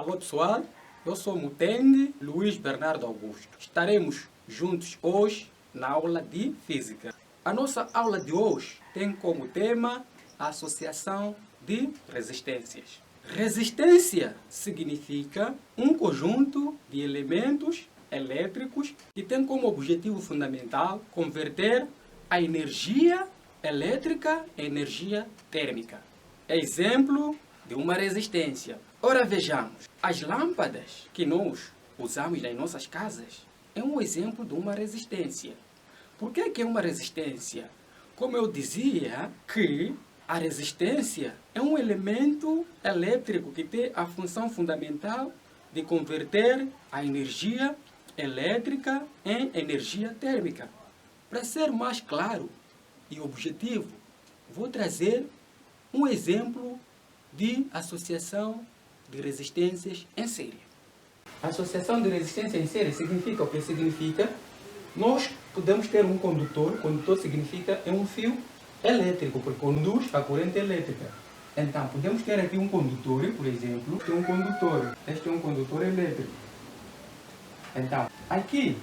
Alô pessoal, eu sou Mutende Luiz Bernardo Augusto. Estaremos juntos hoje na aula de Física. A nossa aula de hoje tem como tema a associação de resistências. Resistência significa um conjunto de elementos elétricos que tem como objetivo fundamental converter a energia elétrica em energia térmica. Exemplo de uma resistência. Ora vejamos, as lâmpadas que nós usamos nas nossas casas é um exemplo de uma resistência. Por que é uma resistência? Como eu dizia, que a resistência é um elemento elétrico que tem a função fundamental de converter a energia elétrica em energia térmica. Para ser mais claro e objetivo, vou trazer um exemplo de associação de resistências em série. Associação de resistência em série significa o que significa? Nós podemos ter um condutor. Condutor significa é um fio elétrico, porque conduz a corrente elétrica. Então, podemos ter aqui um condutor, por exemplo, este é um condutor. Este é um condutor elétrico. Então, aqui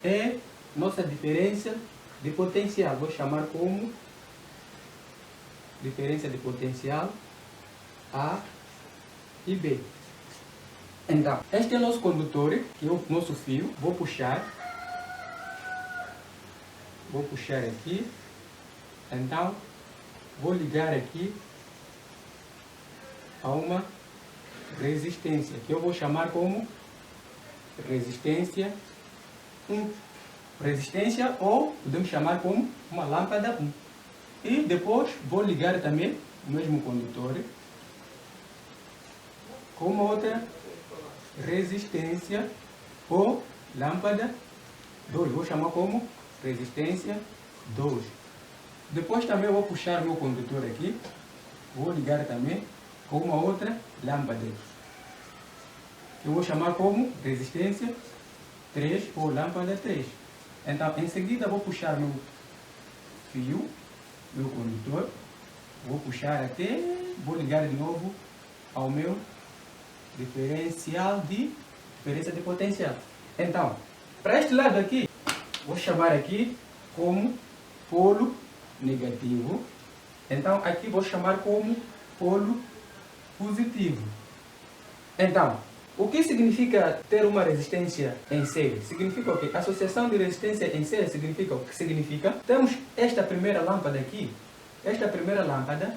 é nossa diferença de potencial. Vou chamar como diferença de potencial A e B. Então, este é o nosso condutor, que é o nosso fio. Vou puxar aqui. Então, vou ligar aqui a uma resistência, que eu vou chamar como resistência 1. Resistência, ou podemos chamar como uma lâmpada 1. E depois vou ligar também o mesmo condutor com uma outra resistência ou lâmpada 2. Vou chamar como resistência 2. Depois também vou puxar meu condutor aqui. Vou ligar também com uma outra lâmpada. Eu vou chamar como resistência 3 ou lâmpada 3. Então, em seguida, vou puxar meu fio, meu condutor. Vou puxar até, vou ligar de novo ao meu diferença de potencial. Então, para este lado aqui, vou chamar aqui como polo negativo. Então, aqui vou chamar como polo positivo. Então, o que significa ter uma resistência em série? Significa o quê? Associação de resistência em série significa o que significa? Temos esta primeira lâmpada aqui. Esta primeira lâmpada,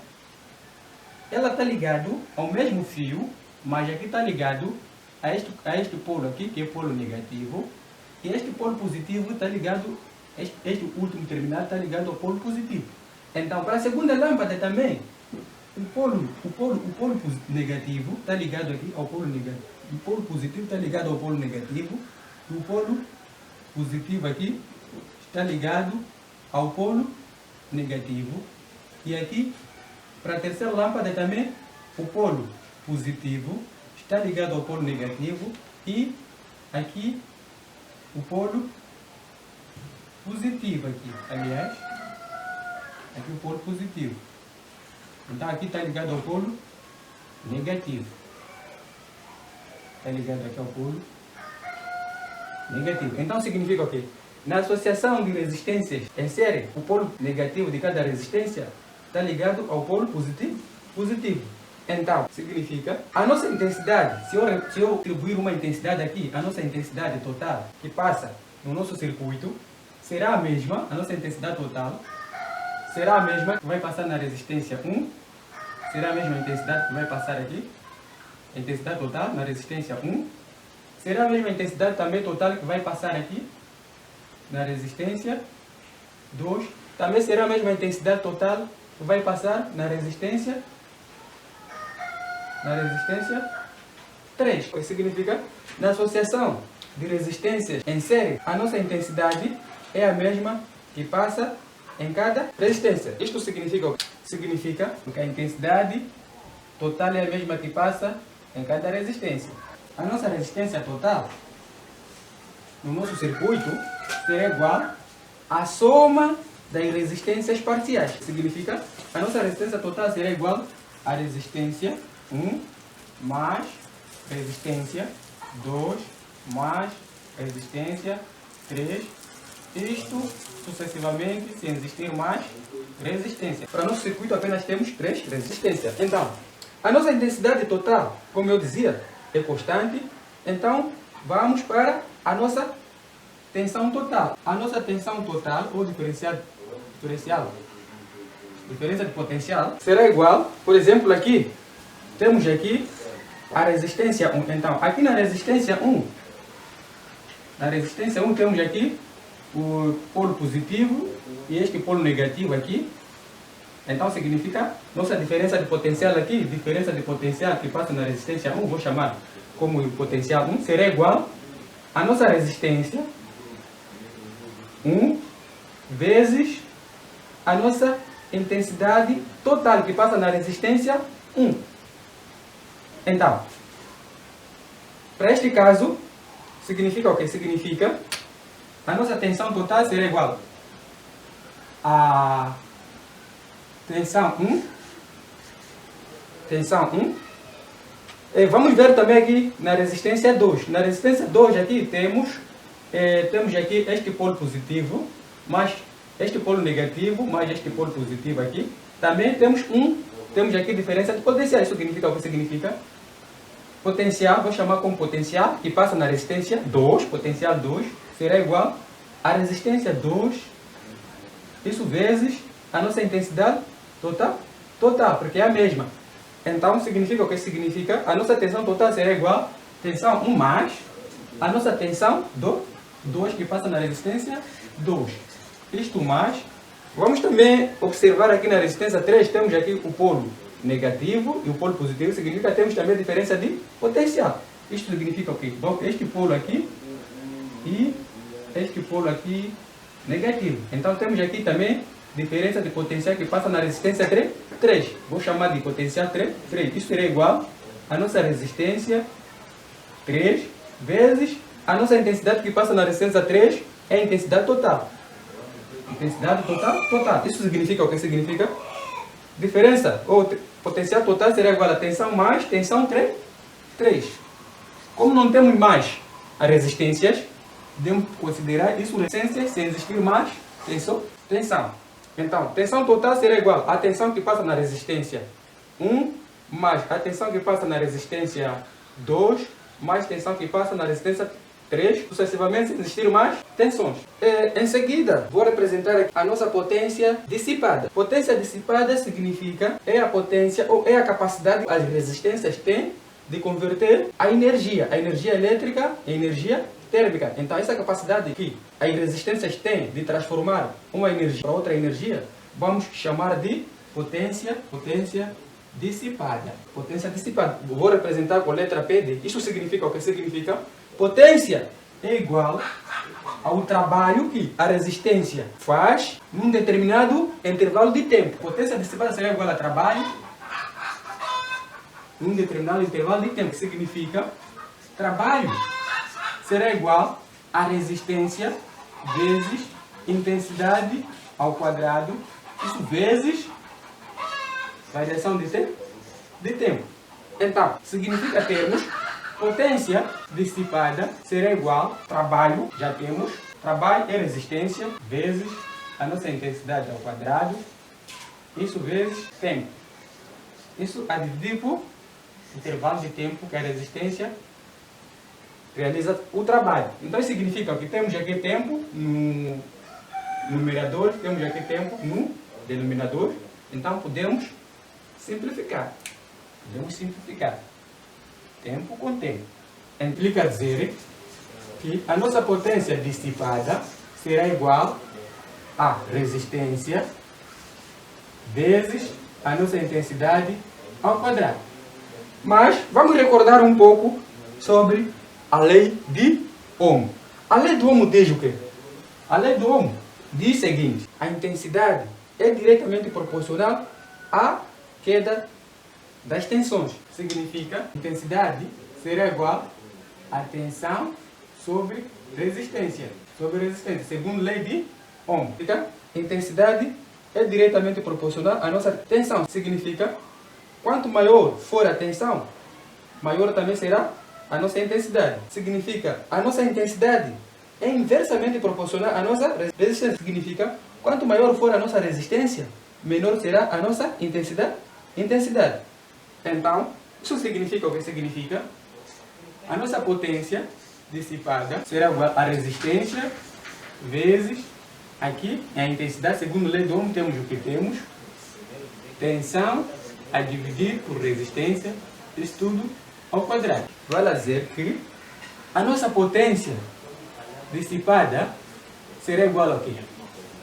ela está ligada ao mesmo fio, mas aqui está ligado a este polo aqui, que é polo negativo. E este polo positivo está ligado, este último terminal está ligado ao polo positivo. Então, para a segunda lâmpada também, o polo negativo está ligado aqui ao polo negativo. O polo positivo está ligado ao polo negativo. E o polo positivo aqui está ligado ao polo negativo. E aqui, para a terceira lâmpada também, o polo positivo está ligado ao polo negativo. E aqui, o polo positivo aqui. Aliás, aqui o polo positivo. Então aqui está ligado ao polo negativo. Está ligado aqui ao polo negativo. Então significa o quê? Na associação de resistências em série, o polo negativo de cada resistência está ligado ao polo positivo. Então, significa a nossa intensidade, se eu atribuir uma intensidade aqui, a nossa intensidade total que passa no nosso circuito será a mesma, a nossa intensidade total será a mesma que vai passar na resistência 1, será a mesma intensidade que vai passar aqui, a intensidade total na resistência 1, será a mesma intensidade também total que vai passar aqui na resistência 2, também será a mesma intensidade total que vai passar na resistência 3. O que significa? Na associação de resistências em série, a nossa intensidade é a mesma que passa em cada resistência. Isto significa que a intensidade total é a mesma que passa em cada resistência. A nossa resistência total no nosso circuito será igual à soma das resistências parciais. Significa a nossa resistência total será igual à resistência 1 mais resistência 2 mais resistência 3, isto sucessivamente sem existir mais resistência. Para nosso circuito apenas temos 3 resistências. Então, a nossa intensidade total, como eu dizia, é constante. Então, vamos para a nossa tensão total. A nossa tensão total, ou diferença de potencial, será igual, por exemplo, aqui, temos aqui a resistência 1. Então, aqui na resistência 1, temos aqui o polo positivo e este polo negativo aqui. Então, significa nossa diferença de potencial aqui, diferença de potencial que passa na resistência 1, vou chamar como potencial 1, será igual a nossa resistência 1 vezes a nossa intensidade total que passa na resistência 1. Então, para este caso, significa o que? Significa a nossa tensão total será igual a tensão 1. Vamos ver também aqui na resistência 2. Na resistência 2 aqui temos aqui este polo positivo, mais este polo negativo, mais este polo positivo aqui. Também temos aqui diferença de potencial. Isso significa o que significa? Potencial, vou chamar como potencial, que passa na resistência 2, potencial 2, será igual a resistência 2, isso vezes a nossa intensidade total, porque é a mesma. Então, significa o que significa? A nossa tensão total será igual a tensão 1 mais a nossa tensão 2, que passa na resistência 2. Isto mais. Vamos também observar aqui na resistência 3, temos aqui o polo negativo e o polo positivo, significa que temos também a diferença de potencial. Isto significa o quê? Bom, este polo aqui e este polo aqui negativo. Então temos aqui também diferença de potencial que passa na resistência 3. Vou chamar de potencial 3. Isso será igual a nossa resistência 3 vezes a nossa intensidade que passa na resistência 3 é a intensidade total. Intensidade total. Isso significa o que significa? Diferença ou potencial total será igual a tensão mais tensão 3. Como não temos mais as resistências, devemos considerar isso resistência sem existir mais tensão. Então, tensão total será igual à tensão que passa na resistência 1 mais a tensão que passa na resistência 2 mais tensão que passa na resistência 3, sucessivamente sem existir mais tensões. Em seguida, vou representar aqui a nossa potência dissipada. Potência dissipada significa a potência ou a capacidade que as resistências têm de converter a energia elétrica em energia térmica. Então, essa capacidade que as resistências têm de transformar uma energia para outra energia, vamos chamar de potência dissipada. Potência dissipada. Vou representar com a letra P. Isso significa o que significa? Potência é igual ao trabalho que a resistência faz num determinado intervalo de tempo. Potência dissipada será igual a trabalho num determinado intervalo de tempo, que significa trabalho será igual a resistência vezes intensidade ao quadrado, isso vezes variação de tempo. Então, significa termos potência dissipada será igual a trabalho, já temos, trabalho é resistência vezes a nossa intensidade ao quadrado, isso vezes tempo. Isso a dividir por intervalo de tempo que a resistência realiza o trabalho. Então isso significa que temos aqui tempo no numerador, temos aqui tempo no denominador, então podemos simplificar. Tempo com tempo. Implica dizer que a nossa potência dissipada será igual a resistência vezes a nossa intensidade ao quadrado. Mas vamos recordar um pouco sobre a lei de Ohm. A lei de Ohm diz o quê? A lei de Ohm diz o seguinte: a intensidade é diretamente proporcional à queda das tensões. Significa que intensidade será igual a tensão sobre resistência. Segundo a lei de Ohm. Intensidade é diretamente proporcional à nossa tensão. Significa quanto maior for a tensão, maior também será a nossa intensidade. Significa, a nossa intensidade é inversamente proporcional à nossa resistência. Significa, quanto maior for a nossa resistência, menor será a nossa intensidade. Então, isso significa o que significa? A nossa potência dissipada será igual a resistência vezes, aqui é a intensidade. Segundo a lei de Ohm, temos o que temos? Tensão a dividir por resistência, isso tudo ao quadrado. Vai dizer que a nossa potência dissipada será igual a quê?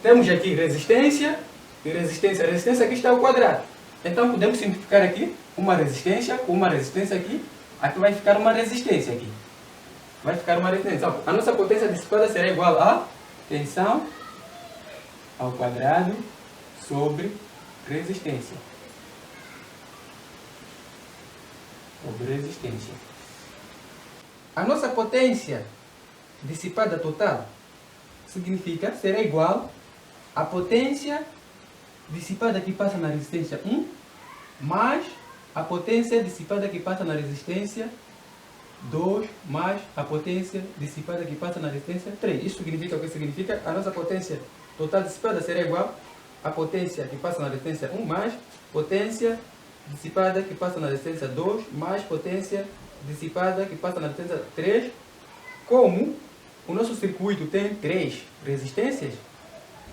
Temos aqui resistência e resistência. A resistência aqui está ao quadrado. Então podemos simplificar aqui uma resistência com uma resistência aqui. Aqui vai ficar uma resistência aqui. Vai ficar uma resistência. Então, a nossa potência dissipada será igual a tensão ao quadrado sobre resistência. Sobre resistência. A nossa potência dissipada total significa será igual à potência dissipada que passa na resistência 1 mais a potência dissipada que passa na resistência 2 mais a potência dissipada que passa na resistência 3. Isso significa o que significa? A nossa potência total dissipada será igual à potência que passa na resistência 1 mais potência dissipada que passa na resistência 2 mais potência dissipada que passa na resistência 3. Como o nosso circuito tem 3 resistências,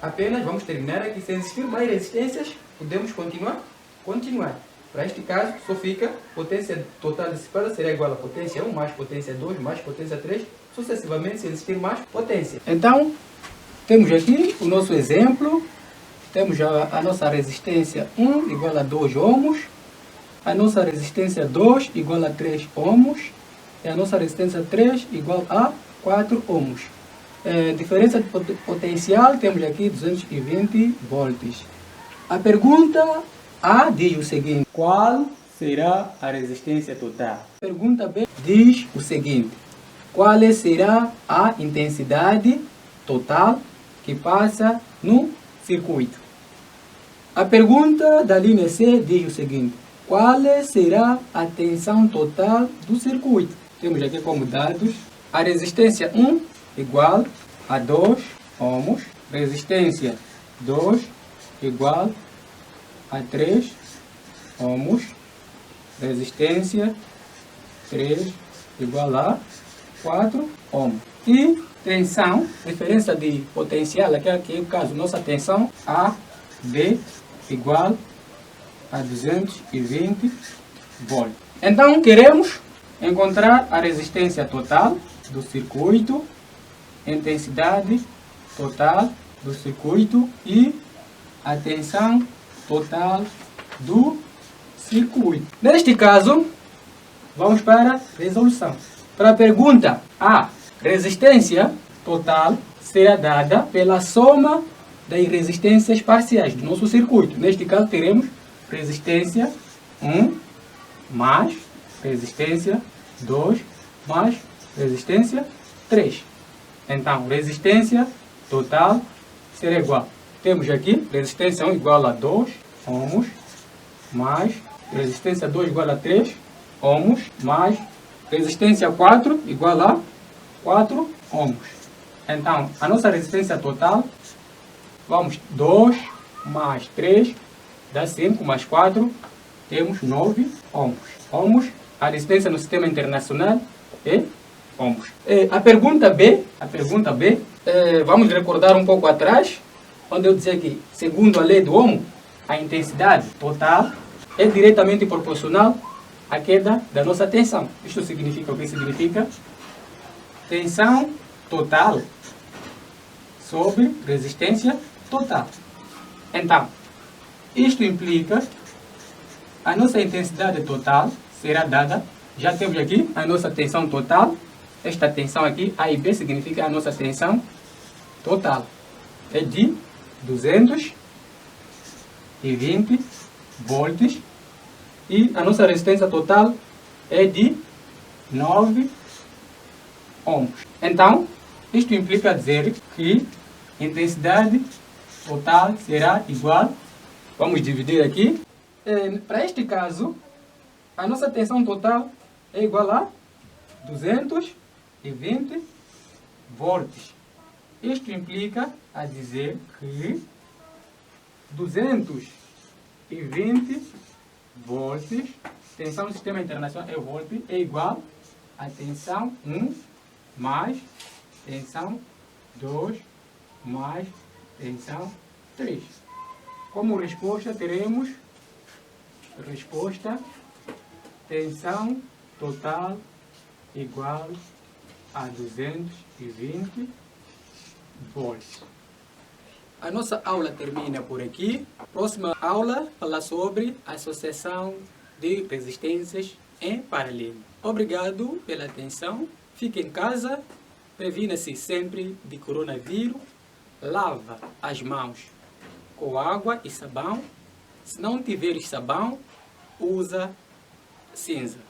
apenas vamos terminar aqui. Se existir mais resistências, podemos continuar. Para este caso, só fica potência total dissipada será igual a potência 1 mais potência 2 mais potência 3, sucessivamente, se existir mais potência. Então, temos aqui o nosso exemplo. Temos a nossa resistência 1 igual a 2 ohms, a nossa resistência 2 igual a 3 ohms e a nossa resistência 3 igual a 4 ohms. Diferença de potencial, temos aqui 220 volts. A pergunta A diz o seguinte: qual será a resistência total? A pergunta B diz o seguinte: qual será a intensidade total que passa no circuito? A pergunta da linha C diz o seguinte: qual será a tensão total do circuito? Temos aqui como dados a resistência 1 igual a 2 ohms, resistência 2 igual a 3 ohms, resistência 3 igual a 4 ohms. E tensão, diferença de potencial, aqui é o caso, nossa tensão AB igual a 220 volts. Então queremos encontrar a resistência total do circuito, intensidade total do circuito e a tensão total do circuito. Neste caso, vamos para a resolução. Para a pergunta A, resistência total será dada pela soma das resistências parciais do nosso circuito. Neste caso, teremos resistência 1 mais resistência 2 mais resistência 3. Então, resistência total será igual. Temos aqui resistência 1 igual a 2 ohms, mais resistência 2 igual a 3 ohms, mais resistência 4 igual a 4 ohms. Então, a nossa resistência total, vamos 2 mais 3, dá 5, mais 4, temos 9 ohms. A resistência no sistema internacional é ohms. A pergunta B, vamos recordar um pouco atrás, onde eu dizia que, segundo a lei do Ohm, a intensidade total é diretamente proporcional à queda da nossa tensão. Isto significa o que significa? Tensão total sobre resistência total. Então, isto implica a nossa intensidade total será dada, já temos aqui a nossa tensão total, esta tensão aqui, A e B, significa a nossa tensão total. É de 220 volts e a nossa resistência total é de 9 ohms. Então, isto implica dizer que a intensidade total será igual, vamos dividir aqui, para este caso, a nossa tensão total é igual a 220 volts. Isto implica a dizer que 220 volts, tensão do sistema internacional é volt, é igual a tensão 1 mais tensão 2 mais tensão 3. Como resposta teremos tensão total igual a 220 volts. A nossa aula termina por aqui. Próxima aula fala sobre associação de resistências em paralelo. Obrigado pela atenção. Fique em casa. Previna-se sempre de coronavírus. Lava as mãos com água e sabão. Se não tiveres sabão, usa cinza.